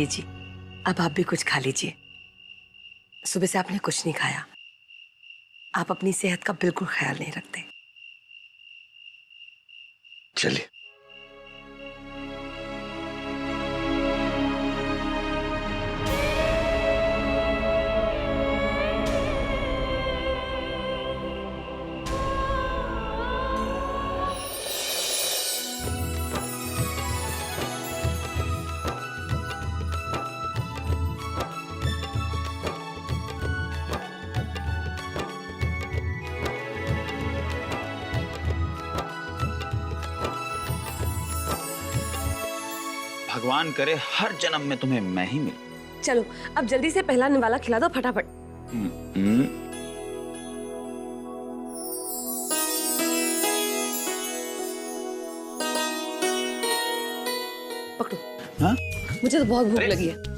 चलिए जी, अब आप भी कुछ खा लीजिए। सुबह से आपने कुछ नहीं खाया। आप अपनी सेहत का बिल्कुल ख्याल नहीं रखते। चलिए। भगवान करे हर जन्म में तुम्हें मैं ही मिलूं। चलो अब जल्दी से पहला निवाला खिला दो फटाफट। पकड़ो। हाँ? मुझे तो बहुत भूख लगी है।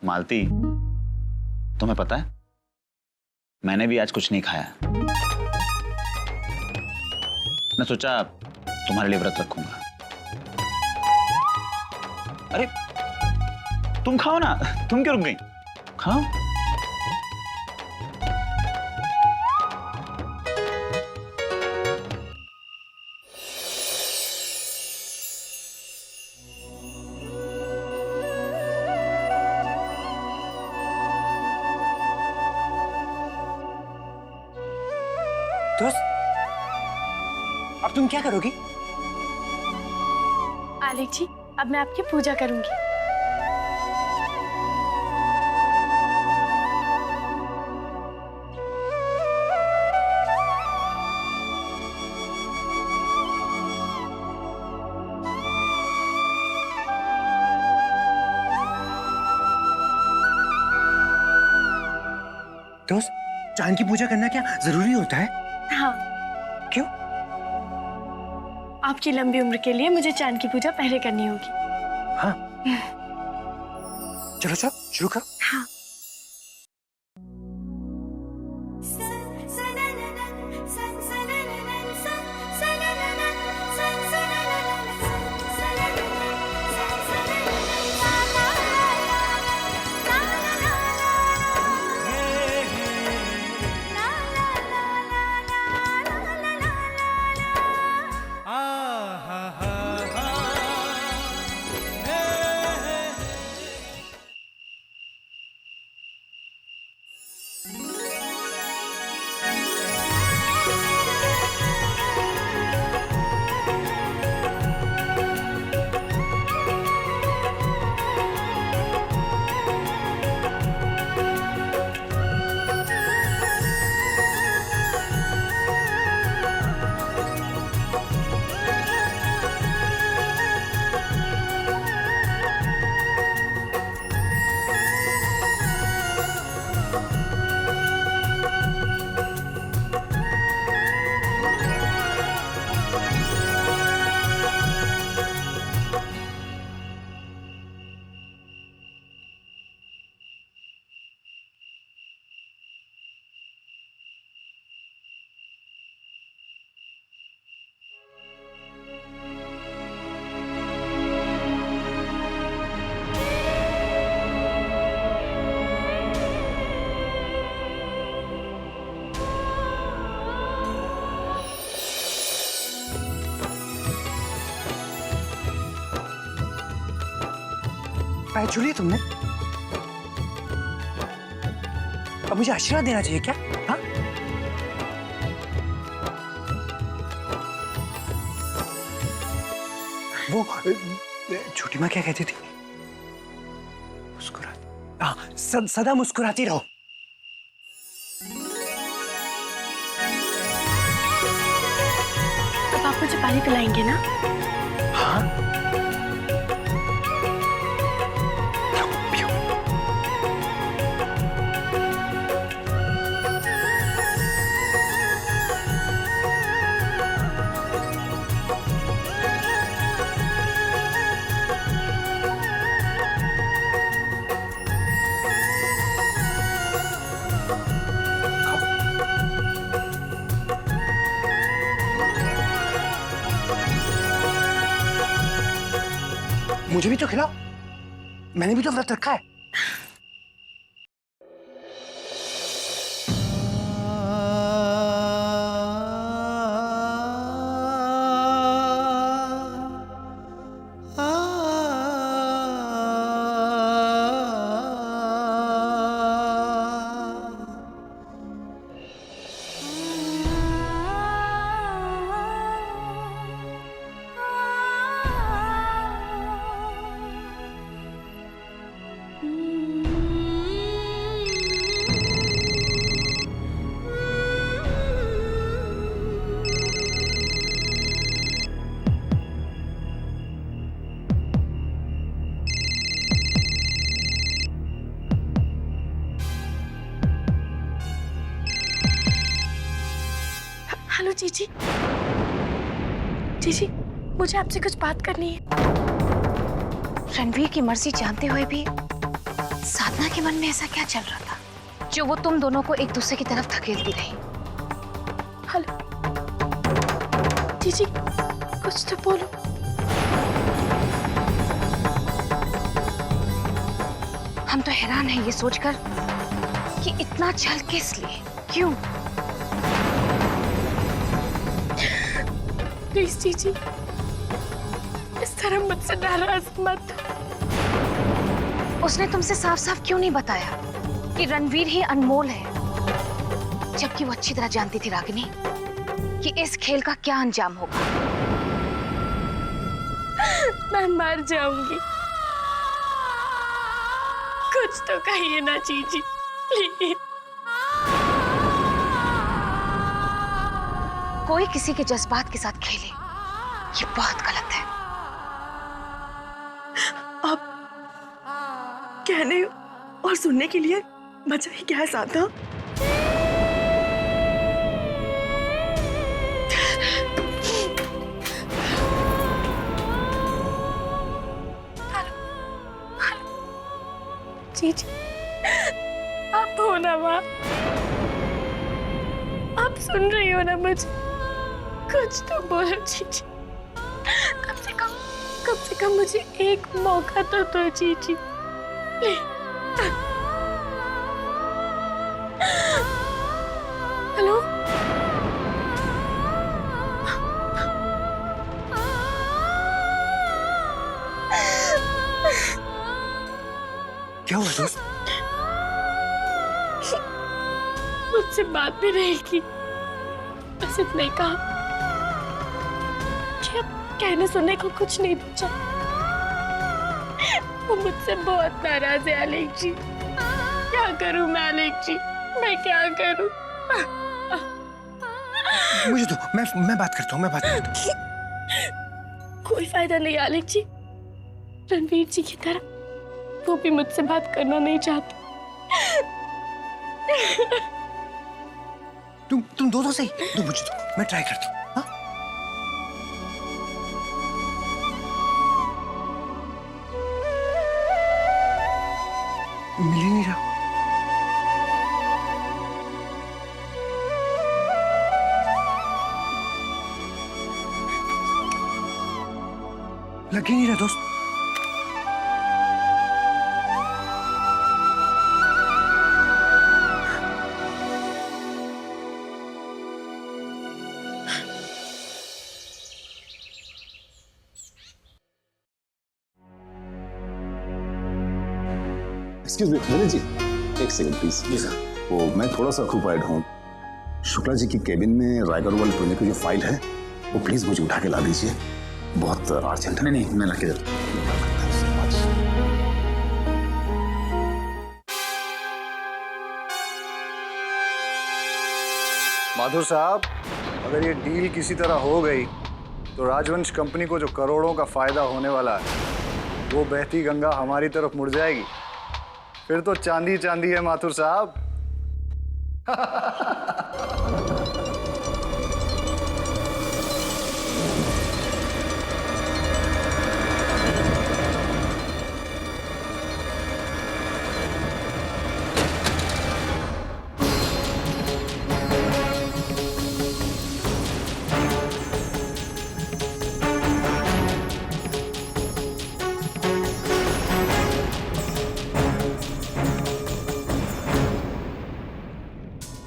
मालती, तुम्हें पता है मैंने भी आज कुछ नहीं खाया। मैं सोचा तुम्हारे लिए व्रत रखूंगा। अरे तुम खाओ ना, तुम क्यों रुक गई? खाओ। दोस्त, अब तुम क्या करोगी? आलेख जी, अब मैं आपकी पूजा करूंगी। दोस्त, चांद की पूजा करना क्या जरूरी होता है? हाँ। क्यों? आपकी लंबी उम्र के लिए मुझे चांद की पूजा पहले करनी होगी। हाँ। चलो चलो शुरू करो। हाँ। पैर छू लिए तुमने? अब मुझे आशीर्वाद देना चाहिए क्या? हाँ? वो छोटी माँ क्या कहती थी? मुस्कुरा, हाँ, सदा मुस्कुराती रहो। अब आप मुझे पानी पिलाएंगे ना? हाँ? मुझे भी तो खिलाओ, मैंने भी तो व्रत रखा है। हेलो जीजी। जीजी, मुझे आपसे कुछ बात करनी है। रणवीर की मर्जी जानते हुए भी साधना के मन में ऐसा क्या चल रहा था जो वो तुम दोनों को एक दूसरे की तरफ धकेलती रही? हेलो जीजी, कुछ तो बोलो। हम तो हैरान हैं ये सोचकर कि इतना छल किस लिए, क्यों? प्लीज जीजी, इस तरह मुझसे नाराज मत। उसने तुमसे साफ साफ क्यों नहीं बताया कि रणवीर ही अनमोल है, जबकि वो अच्छी तरह जानती थी रागिनी कि इस खेल का क्या अंजाम होगा। मैं मर जाऊंगी। कुछ तो कहिए ना जीजी, प्लीज। कोई किसी के जज्बात के साथ खेले, ये बहुत गलत है। आप कहने और सुनने के लिए मजा ही क्या है साधना। जीजी, आप हो ना वहाँ? आप सुन रही हो ना मुझे? कुछ तो बोलो जीजी। कम से कम मुझे एक मौका तो दो जीजी। हेलो? क्या हुआ दोस्त? मुझसे बात भी नहीं की, बस इतना ही कहा कि अब कहने सुनने को कुछ नहीं बचा। वो मुझसे बहुत नाराज है आलेख जी। क्या करूं मैं आलेख जी, मैं क्या करूं? मुझे तो मैं बात करता हूँ। कोई फायदा नहीं आलेख जी। रणवीर जी की तरह वो भी मुझसे बात करना नहीं चाहते। तुम दो सही, दो मुझे दो, मैं ट्राई करता हूँ। हाँ? मिल ही नहीं रहा। लग ही नहीं रहा दोस्त। एक्सक्यूज मी विनय जी, एक सेकंड प्लीज। Ji sir. वो मैं थोड़ा सा ऑक्यूपाइड हूँ। शुक्ला जी की केबिन में रायगढ़ वाले प्रोजेक्ट की जो फाइल है वो प्लीज मुझे उठा के ला दीजिए, बहुत अर्जेंट है। नहीं मैं ला के देता हूँ। माथुर साहब, अगर ये डील किसी तरह हो गई तो राजवंश कंपनी को जो करोड़ों का फायदा होने वाला है वो बहती गंगा हमारी तरफ मुड़ जाएगी। फिर तो चांदी चांदी है माथुर साहब।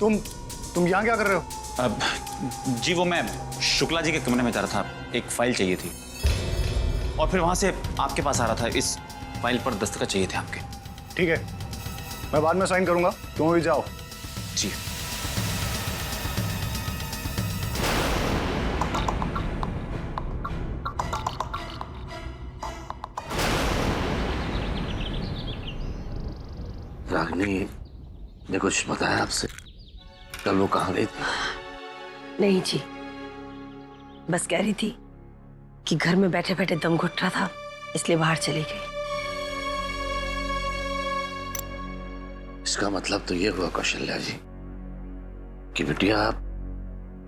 तुम यहाँ क्या कर रहे हो? अब जी वो मैं शुक्ला जी के कमरे में जा रहा था, एक फाइल चाहिए थी और फिर वहां से आपके पास आ रहा था। इस फाइल पर दस्तखत चाहिए थे आपके। ठीक है, मैं बाद में साइन करूंगा, तुम अभी जाओ। जी रागिनी ने कुछ बताया आपसे? कल वो कहाँ गई थी? नहीं जी, बस कह रही थी कि घर में बैठे बैठे दम घुट रहा था, इसलिए बाहर चली गई। इसका मतलब तो ये हुआ कौशल्या जी कि बिटिया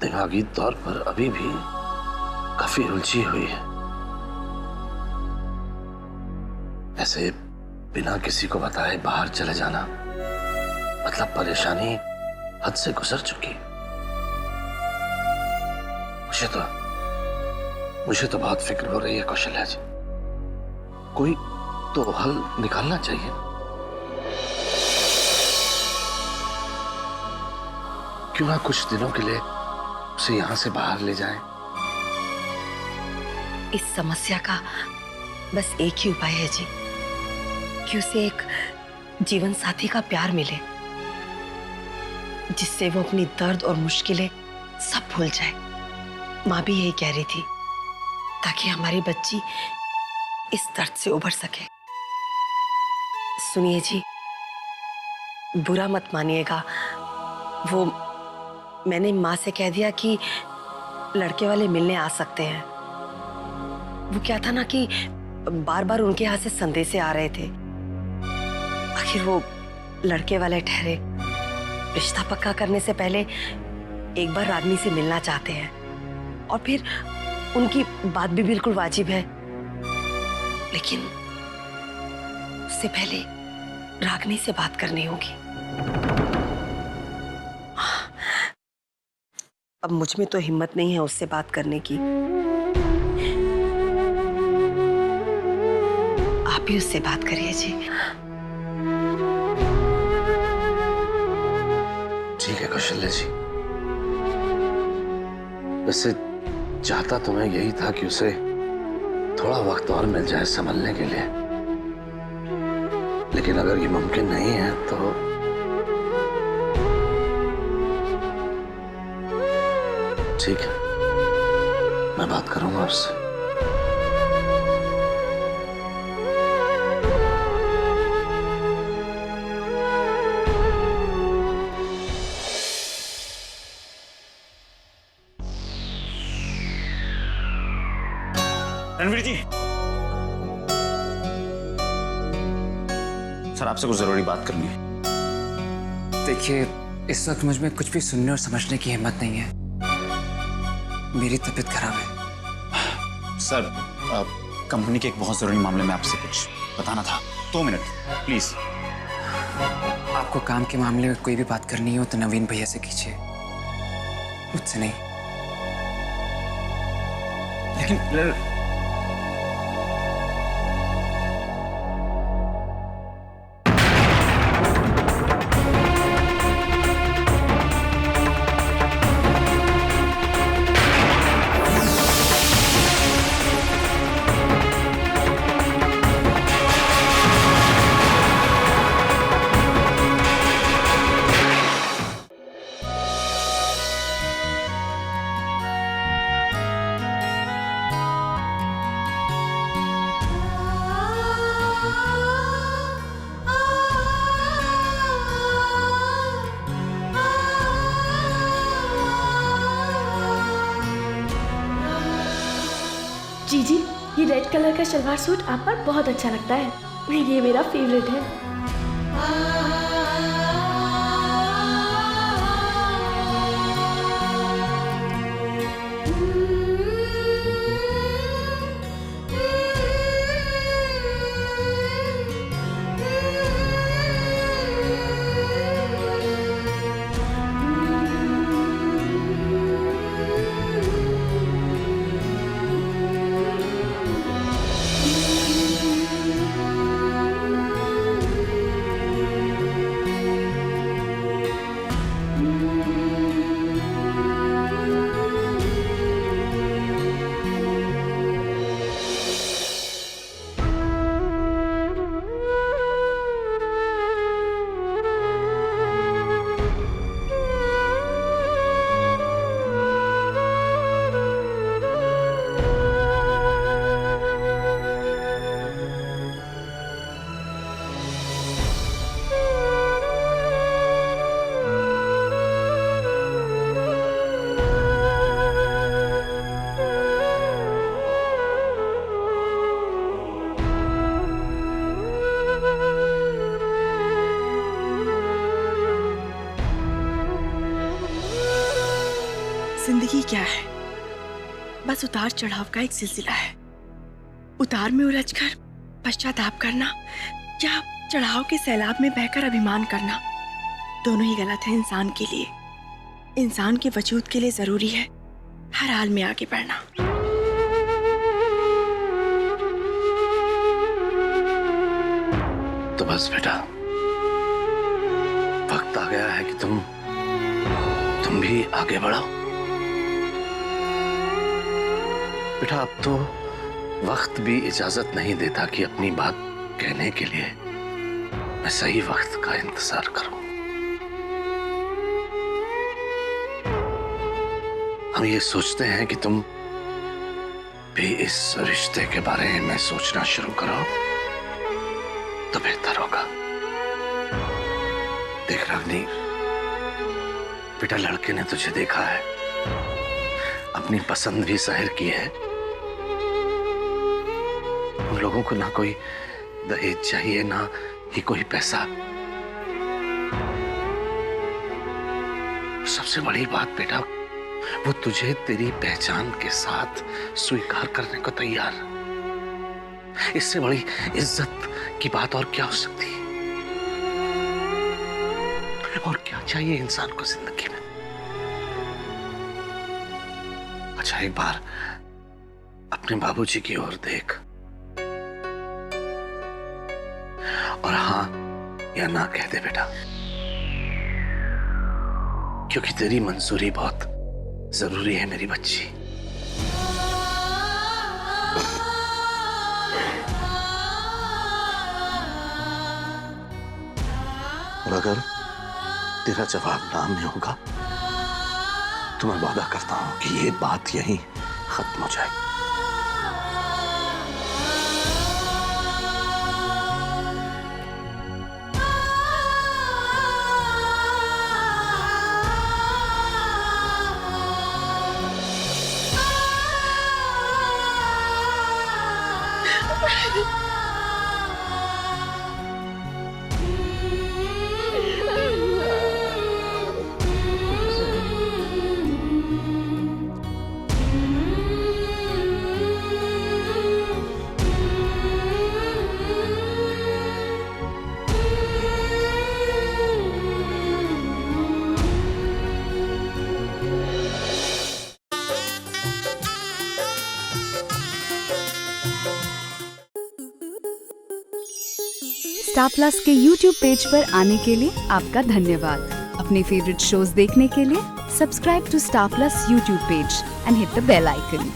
दिमागी तौर पर अभी भी काफी उलझी हुई है। ऐसे बिना किसी को बताए बाहर चले जाना मतलब परेशानी हद से गुजर चुकी। मुझे तो बहुत फिक्र हो रही है कौशल्या जी। कोई तो हल निकालना चाहिए। क्यों ना कुछ दिनों के लिए उसे यहां से बाहर ले जाएं? इस समस्या का बस एक ही उपाय है जी, कि उसे एक जीवन साथी का प्यार मिले, जिससे वो अपनी दर्द और मुश्किलें सब भूल जाए। माँ भी यही कह रही थी, ताकि हमारी बच्ची इस दर्द से उबर सके। सुनिए जी, बुरा मत मानिएगा, वो मैंने माँ से कह दिया कि लड़के वाले मिलने आ सकते हैं। वो क्या था ना कि बार बार उनके यहाँ से संदेशे आ रहे थे। आखिर वो लड़के वाले ठहरे, रिश्ता पक्का करने से पहले एक बार रागनी से मिलना चाहते हैं, और फिर उनकी बात भी बिल्कुल वाजिब है, लेकिन उससे पहले रागनी से बात करनी होगी। अब मुझ में तो हिम्मत नहीं है उससे बात करने की। आप ही उससे बात करिए जी। ठीक है कौशल्या जी, वैसे चाहता तो मैं यही था कि उसे थोड़ा वक्त और मिल जाए संभलने के लिए, लेकिन अगर ये मुमकिन नहीं है तो ठीक है, मैं बात करूंगा उससे। रणवीर जी, सर आपसे कुछ जरूरी बात करनी है। देखिए, इस वक्त मुझ में कुछ भी सुनने और समझने की हिम्मत नहीं है। मेरी तबीयत खराब है। सर कंपनी के एक बहुत जरूरी मामले में आपसे कुछ बताना था। 2 मिनट प्लीज। आपको काम के मामले में कोई भी बात करनी हो तो नवीन भैया से कीजिए, मुझसे नहीं। लेकिन जीजी, ये रेड कलर का सलवार सूट आप पर बहुत अच्छा लगता है। ये मेरा फेवरेट है। जिंदगी क्या है? बस उतार चढ़ाव का एक सिलसिला है। उतार में उलझकर पश्चाताप करना या चढ़ाव के सैलाब में बहकर अभिमान करना, दोनों ही गलत है इंसान के लिए। इंसान के वजूद के लिए जरूरी है हर हाल में आगे बढ़ना। तो बस बेटा, वक्त आ गया है कि तुम भी आगे बढ़ो। बेटा, अब तो वक्त भी इजाजत नहीं देता कि अपनी बात कहने के लिए मैं सही वक्त का इंतजार करूं। हम ये सोचते हैं कि तुम भी इस रिश्ते के बारे में सोचना शुरू करो तो बेहतर होगा। देख रागनी बेटा, लड़के ने तुझे देखा है, अपनी पसंद भी जाहिर की है। उन लोगों को ना कोई दहेज चाहिए, ना ही कोई पैसा। सबसे बड़ी बात बेटा, वो तुझे तेरी पहचान के साथ स्वीकार करने को तैयार। इससे बड़ी इज्जत की बात और क्या हो सकती है? और क्या चाहिए इंसान को जिंदगी में? अच्छा, एक बार अपने बाबूजी की ओर देख और हाँ या ना कह दे बेटा, क्योंकि तेरी मंजूरी बहुत जरूरी है मेरी बच्ची। और अगर तेरा जवाब ना में होगा तो मैं वादा करता हूं कि ये बात यहीं खत्म हो जाएगी। स्टार प्लस के YouTube पेज पर आने के लिए आपका धन्यवाद। अपने फेवरेट शोज देखने के लिए subscribe to Star Plus YouTube page and hit the bell icon.